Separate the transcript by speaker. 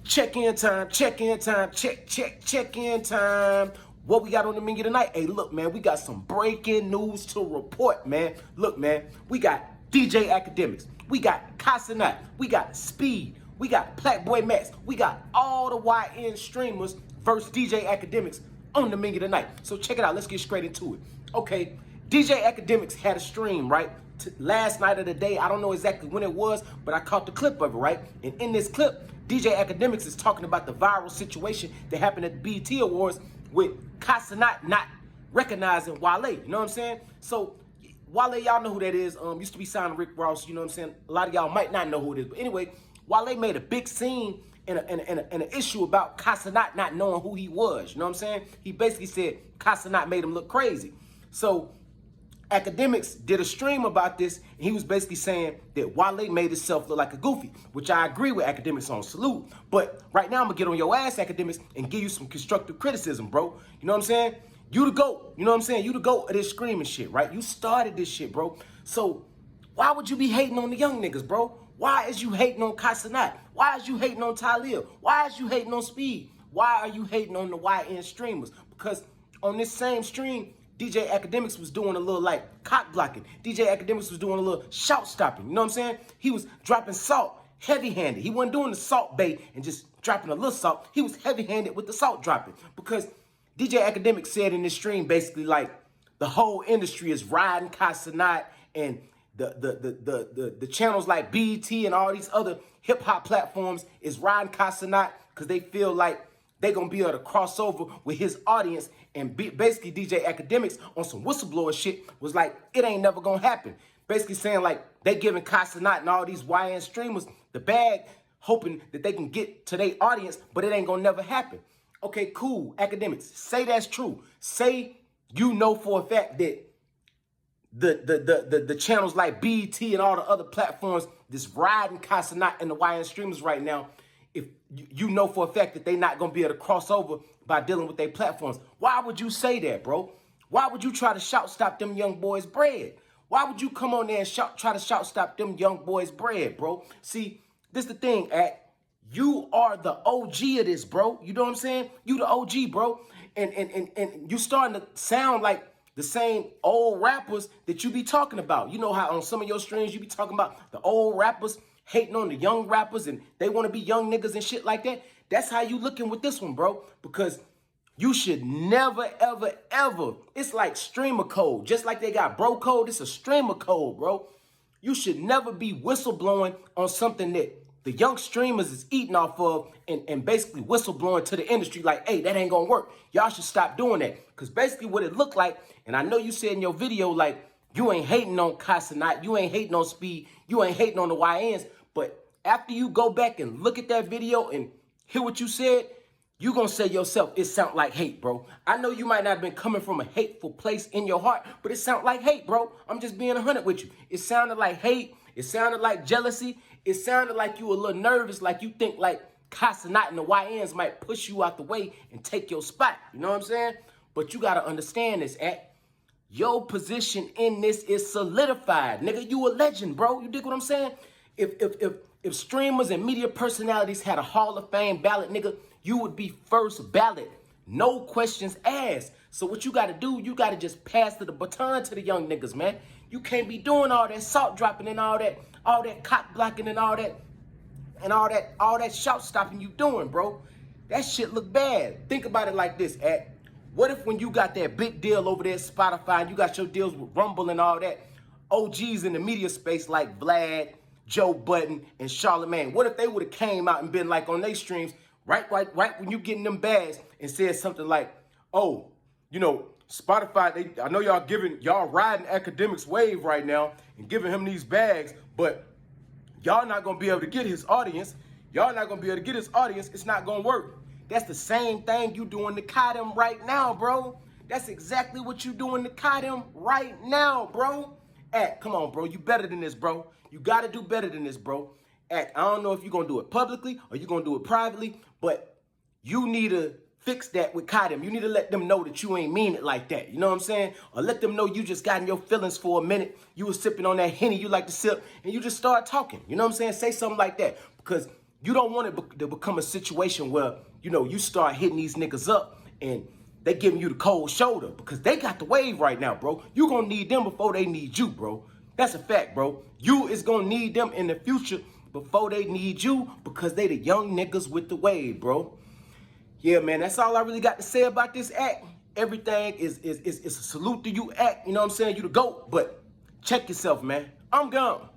Speaker 1: Check-in time, check-in time, check-in time. What we got on the menu tonight? Hey, look, man, we got some breaking news to report, man. Look, man, we got DJ Akademiks, we got Cenat, we got Speed, we got Blackboy Max, we got all the YN streamers versus DJ Akademiks on the menu tonight. So check it out, let's get straight into it. Okay, DJ Akademiks had a stream, right? Last night of the day, I don't know exactly when it was, but I caught the clip of it, right? And in this clip, DJ Akademiks is talking about the viral situation that happened at the BET Awards with Cenat not recognizing Wale, you know what I'm saying? So, Wale, y'all know who that is, used to be signed to Rick Ross, you know what I'm saying? A lot of y'all might not know who it is, but anyway, Wale made a big scene and an issue about Cenat not knowing who he was, you know what I'm saying? He basically said Cenat made him look crazy. So, Akademiks did a stream about this, and he was basically saying that Wale made himself look like a goofy, which I agree with Akademiks on, salute. But right now, I'm gonna get on your ass, Akademiks, and give you some constructive criticism, bro. You know what I'm saying? You the GOAT, you know what I'm saying? You the GOAT of this screaming shit, right? You started this shit, bro. So why would you be hating on the young niggas, bro? Why is you hating on Cenat? Why is you hating on Talib? Why is you hating on Speed? Why are you hating on the YN streamers? Because on this same stream, DJ Akademiks was doing a little like cock blocking. DJ Akademiks was doing a little shout stopping. You know what I'm saying? He was dropping salt heavy-handed. He wasn't doing the salt bait and just dropping a little salt. He was heavy-handed with the salt dropping. Because DJ Akademiks said in this stream basically like the whole industry is riding Cenat, and the channels like BET and all these other hip-hop platforms is riding Cenat because they feel like they're going to be able to cross over with his audience. And basically DJ Akademiks on some whistleblower shit was like, it ain't never going to happen. Basically saying like they giving Cenat and all these YN streamers the bag, hoping that they can get to their audience, but it ain't going to never happen. Okay, cool, Akademiks, say that's true. Say you know for a fact that the channels like BET and all the other platforms that's riding Cenat and the YN streamers right now, if you know for a fact that they're not going to be able to cross over by dealing with their platforms. Why would you say that, bro? Why would you try to shout stop them young boys' bread? Why would you come on there and try to shout stop them young boys' bread, bro? See, this the thing, you are the OG of this, bro. You know what I'm saying? You the OG, bro. And you starting to sound like the same old rappers that you be talking about. You know how on some of your streams you be talking about the old rappers hating on the young rappers and they want to be young niggas and shit like that. That's how you looking with this one, bro. Because you should never, ever, ever. It's like streamer code. Just like they got bro code, it's a streamer code, bro. You should never be whistleblowing on something that the young streamers is eating off of and basically whistleblowing to the industry like, hey, that ain't gonna work. Y'all should stop doing that. Because basically what it looked like, and I know you said in your video, like, you ain't hating on Cenat, you ain't hating on Speed, you ain't hating on the YNs, but after you go back and look at that video and hear what you said, you gonna say yourself, it sound like hate, bro. I know you might not have been coming from a hateful place in your heart, but it sound like hate, bro. I'm just being 100 with you. It sounded like hate. It sounded like jealousy. It sounded like you were a little nervous, like you think like Cenat and the YNs might push you out the way and take your spot. You know what I'm saying? But you gotta understand this, your position in this is solidified. Nigga, you a legend, bro. You dig what I'm saying? If streamers and media personalities had a Hall of Fame ballot, nigga, you would be first ballot. No questions asked. So what you got to do, you got to just pass the baton to the young niggas, man. You can't be doing all that salt dropping and all that cock blocking and all that shout stopping you doing, bro. That shit look bad. Think about it like this, What if when you got that big deal over there at Spotify and you got your deals with Rumble and all that, OGs in the media space like Vlad, Joe Budden, and Charlamagne, what if they would have came out and been like on their streams right when you getting them bags and said something like, oh, you know, Spotify, I know y'all riding Akademiks' wave right now and giving him these bags, but y'all not gonna be able to get his audience. Y'all not gonna be able to get his audience. It's not gonna work. That's the same thing you doing to Kadem right now, bro. That's exactly what you doing to Kadem right now, bro. Come on, bro. You better than this, bro. You got to do better than this, bro. I don't know if you're going to do it publicly or you're going to do it privately, but you need to fix that with Kadem. You need to let them know that you ain't mean it like that. You know what I'm saying? Or let them know you just got in your feelings for a minute. You was sipping on that Henny you like to sip and you just start talking. You know what I'm saying? Say something like that because You don't want it to become a situation where, you know, you start hitting these niggas up and they giving you the cold shoulder because they got the wave right now, bro. You gonna need them before they need you, bro. That's a fact, bro. You is gonna need them in the future before they need you because they the young niggas with the wave, bro. Yeah, man, that's all I really got to say about this act. Everything is a salute to you act, you know what I'm saying? You the GOAT, but check yourself, man. I'm gone.